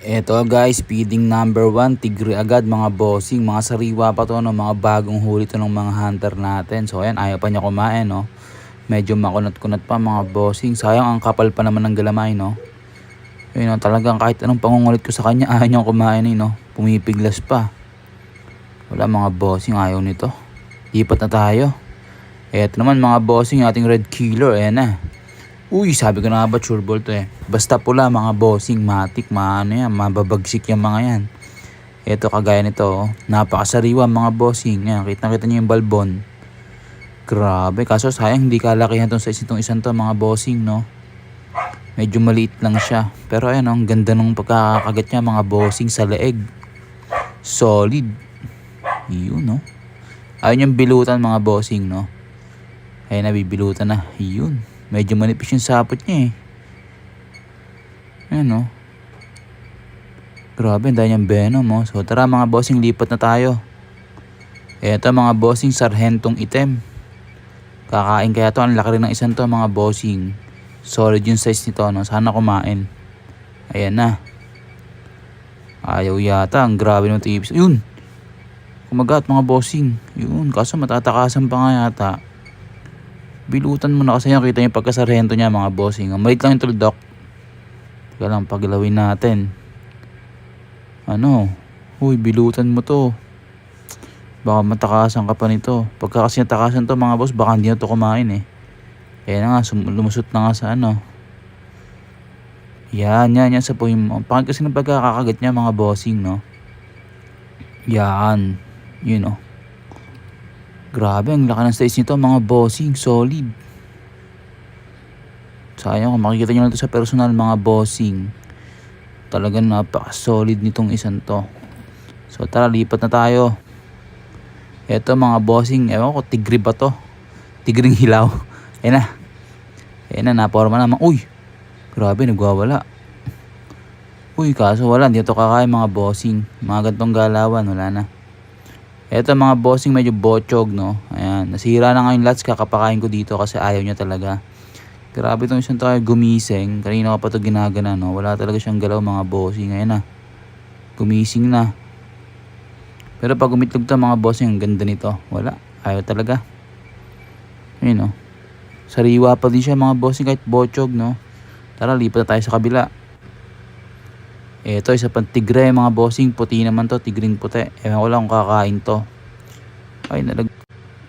Eto guys, feeding number 1, tigre agad mga bossing. Mga sariwa pa to, no? Mga bagong huli to ng mga hunter natin. So ayan, ayaw pa niya kumain, no? Medyo makunat-kunat pa mga bossing. Sayang, ang kapal pa naman ng galamay, no? Ayun, no? Talagang kahit anong pangungulit ko sa kanya, ayaw niya kumain, no? Pumipiglas pa. Wala mga bossing, ayaw nito. Lipat na tayo. Eto naman mga bossing, ating red killer. Ayan na. Uy, sabi ko na nga ba, sure ball to eh. Basta pula mga bossing, matik, maano yan, mababagsik yung mga yan. Ito kagaya nito, oh. Napakasariwa mga bossing. Yan, kita nyo yung balbon. Grabe, kaso sayang hindi kalakihan tong size itong isang to mga bossing, no? Medyo maliit lang siya. Pero ayan, oh, ang ganda ng pagkakagat niya mga bossing sa leeg. Solid. Yun, no? Ayun yung bilutan mga bossing, no? Ayun na, bibilutan na. Yun. Medyo manipis yung sapot niya eh. Ayan o. Grabe, ang dahil niyang venom o. So tara mga bossing, lipat na tayo. Eto mga bossing, sarhentong item. Kakain kaya to, ang laki rin ng isang to mga bossing. Solid yung size nito, no? Sana kumain. Ayan na. Ayaw yata, ang grabe ng tips. Yun! Kumagat mga bossing. Yun, kaso matatakasan pa nga yata. Bilutan mo na kasi yan, kita yung pagkasarhento niya mga bossing. Maliit lang yung tuldok. Teka lang, paglawin natin. Ano? Uy, bilutan mo to. Baka matakasan ka pa nito. Pagka kasi natakasan to mga boss, baka hindi na to kumain eh. Kaya na nga, lumusot na nga sa ano. Yan sa puhin mo. Pakit kasi ng pagkakakagat niya mga bossing, no? Yan. Yun, oh. Grabe, ang laki ng size nito mga bossing. Solid. Sayang kung makikita nyo lang ito sa personal mga bossing. Talagang napaka-solid nitong isang to. So tara, lipat na tayo. Eto mga bossing, ewan ko, tigre ba to? Tigring hilaw. Ayan na. Ayan na, naporma naman. Uy! Grabe, nagwawala. Uy, kaso wala. Hindi ito kakain mga bossing. Mga gantong galawan, wala na. Eto mga bossing, medyo bochog, no? Ayan, nasira na nga yung lots, kakapakain ko dito kasi ayaw niya talaga. Grabe itong isang tayo gumising. Kanina ko pa ito ginagana, no? Wala talaga siyang galaw mga bossing. Ayan na. Gumising na. Pero pag umitlog to mga bossing, ang ganda nito. Wala. Ayaw talaga. Ayun, no? Sariwa pa din siya mga bossing kahit bochog, no? Tara, lipat na tayo sa kabila. Ito, isa pang tigre mga bossing. Puti naman to, tigring puti. Ewan ko lang kung kakain to. Ay,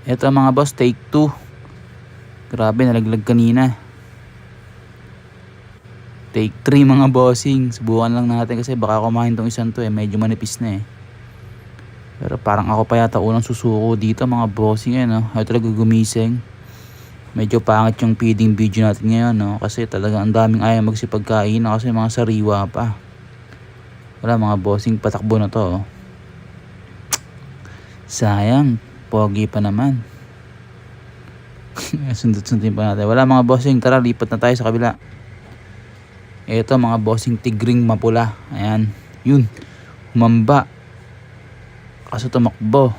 ito mga boss, take 2. Grabe, nalaglag kanina. Take 3 mga bossing. Subukan lang natin kasi baka kumain tong isang to eh. Medyo manipis na eh. Pero parang ako pa yata unang susuko dito mga bossing eh, no? Ayaw talaga gumising. Medyo pangit yung feeding video natin ngayon, no? Kasi talaga ang daming ayaw magsipagkain na kasi mga sariwa pa. Wala mga bossing, patakbo na to, oh. Sayang, pogi pa naman. Sundot-sundin pa natin. Wala mga bossing, tara lipat na tayo sa kabila. Ito mga bossing, tigring mapula. Ayan, yun, humamba. Kaso tumakbo.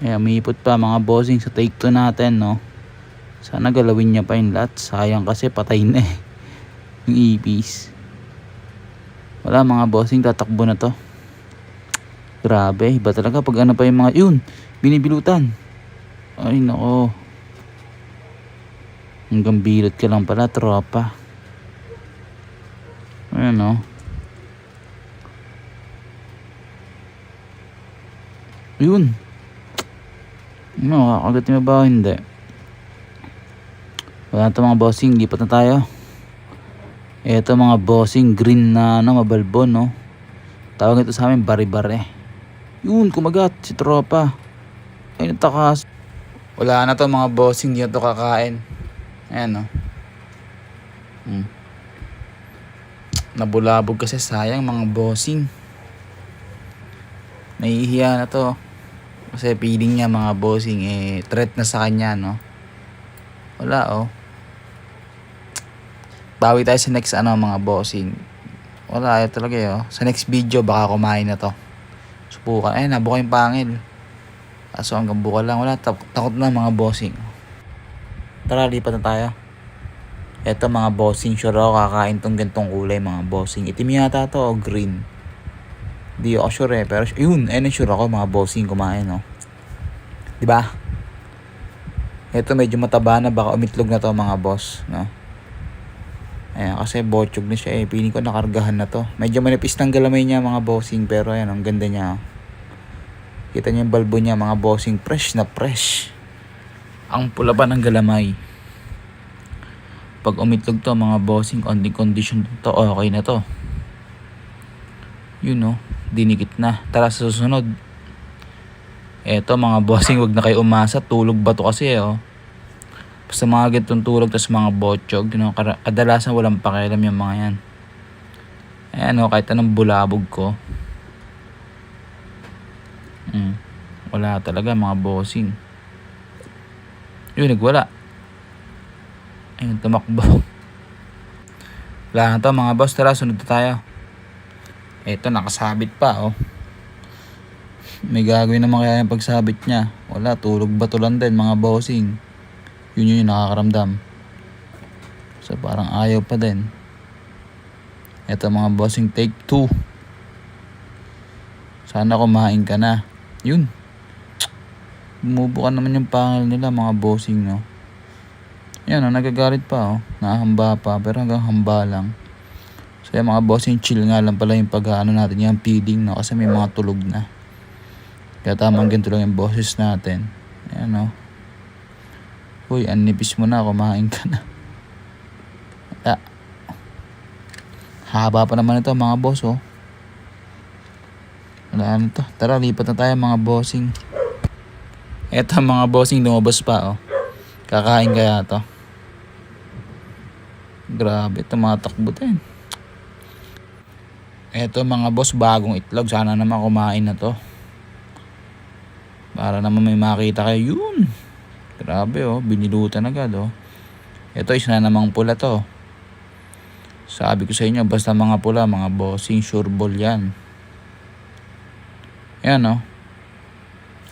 Ayan, umiipot pa mga bossing sa take 2 natin, no? Sana galawin niya pa yung lot. Sayang kasi patay na eh yung ipis. Wala mga bossing, tatakbo na to. Grabe, iba talaga pag ano pa yung mga, yun, binibilutan. Ay nako. Hanggang bilot ka lang pala, tropa. Ayan, no? Yun. Ano, kakagatin mo ba o hindi? Wala na ito mga bossing, lipat na tayo. Ito mga bossing, green na ano, mabalbon, no? Tawag ito sa amin, bari-bare. Yun, kumagat si tropa. Ay, natakas. Wala na to mga bossing, hindi na to kakain. Ayan, no? Nabulabog kasi, sayang mga bossing. Nahihiya na to. Kasi feeling niya mga bossing, eh, threat na sa kanya, no? Wala, oh. Bawi tayo sa next ano mga bossing. Wala, ayaw talaga eh, oh. Sa next video baka kumain na to. Subukan. Ay, nabuka yung pangil. Kaso hanggang buka lang. Wala, takot na mga bossing. Tara, lipat na tayo. Eto mga bossing, sure ako kakain tong gantong kulay mga bossing. Itim yata to o green. Di ako sure pero yun, sure ako mga bossing kumain Diba? Eto medyo mataba na, baka umitlog na to mga boss, no? Ayan, kasi bochog na siya Piling ko nakargahan na to. Medyo manipis ng galamay niya mga bossing, pero ayan, ang ganda niya. Kita niyo yung balbo niya mga bossing, fresh na fresh. Ang pula pa ng galamay. Pag umitlog to mga bossing, on the condition to, okay na to. Yun dinikit na. Tara sa susunod. Eto mga bossing, wag na kayo umasa, tulog ba to kasi Basta mga ganitong tulog, tas mga bochog, kadalasan walang pakialam yung mga yan. Ayan kahit anong bulabog ko. Wala talaga mga bossing. Yun, nagwala. Ayun, tumakbo. Wala na to mga boss, tara, sunod na tayo. Eto, nakasabit pa May gagawin naman kaya yung pagsabit niya. Wala, tulog ba to lang din mga bossing. Yun yung nakakaramdam. So parang ayaw pa din. Eto mga bossing, take 2. Sana kumain ka na. Yun. Bumubo ka naman yung pangil nila mga bossing Yan nagagalit pa Nahamba pa, pero hanggang hamba lang. So yung mga bossing, chill nga lang pala yung pag-ano natin, yung feeding kasi may mga tulog na. Kaya tamang ganito lang yung boses natin. Ayan Uy, anipis mo na, kumain ka na. Haba pa naman ito mga boss Wala na to. Tara, lipat na tayo mga bossing. Eto mga bossing, lumabas pa Kakain kaya to. Grabe, tumatakbo din. Eto mga boss, bagong itlog. Sana naman kumain na to. Para naman may makita kayo. Yun. Grabe binilutan agad Ito isa na namang pula to. Sabi ko sa inyo, basta mga pula mga bossing, sure ball yan. Yan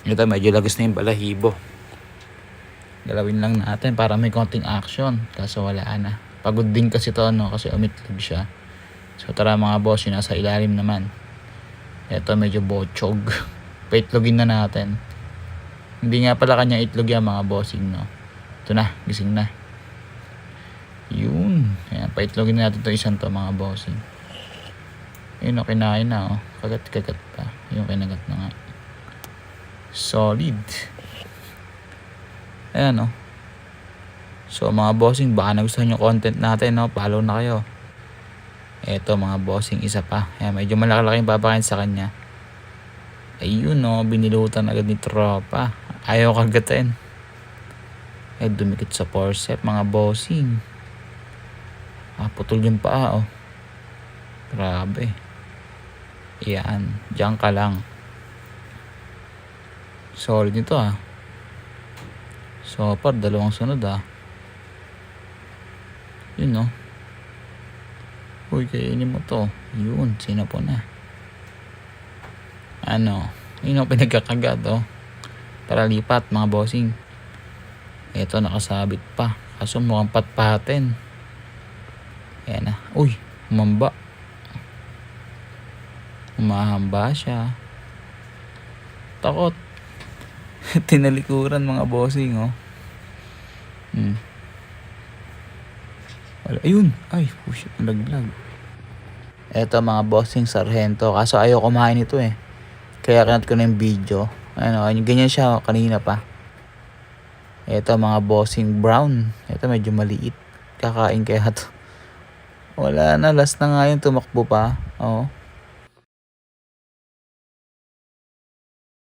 Ito medyo lagas na yung balahibo. Galawin lang natin para may konting action. Kaso wala na. Pagod din kasi to kasi umitlog siya. So tara mga boss, nasa ilalim naman. Ito medyo bochog. Paitlogin na natin. Hindi nga pala kanya itlog yan mga bossing Ito na, gising na. Yun. Ayan, paitlogin na natin to isang to mga bossing. Yun kinain na Kagat-kagat pa. Yung kinagat na nga. Solid. Ayan So mga bossing, baka nagustuhan yung content natin follow na kayo. Eto mga bossing, isa pa. Ayan, medyo malaki-laki yung papakain sa kanya. Ayun binilutan agad ni tropa. Ayaw kagatin. Dumikit sa forceps mga bossing. Putol yung paa Grabe. Yan, diyan ka lang. Solid nito So far, dalawang sunod Yun Uy, kainin mo to. Yun, sinapo na. Yun pinagkakagat Tara, lipat mga bossing. Ito nakasabit pa. Kaso mukhang patpatin. Ayan Uy, humamba. Humahamba siya. Takot. Tinalikuran mga bossing Ayun. Ay, push, laglag. Eto mga bossing, sarhento. Kaso ayaw kumain ito Kaya kinat ko na yung video. Ganyan siya kanina pa. Eto mga bossing, brown. Eto medyo maliit. Kakain kaya to. Wala na, last na nga yun, tumakbo pa.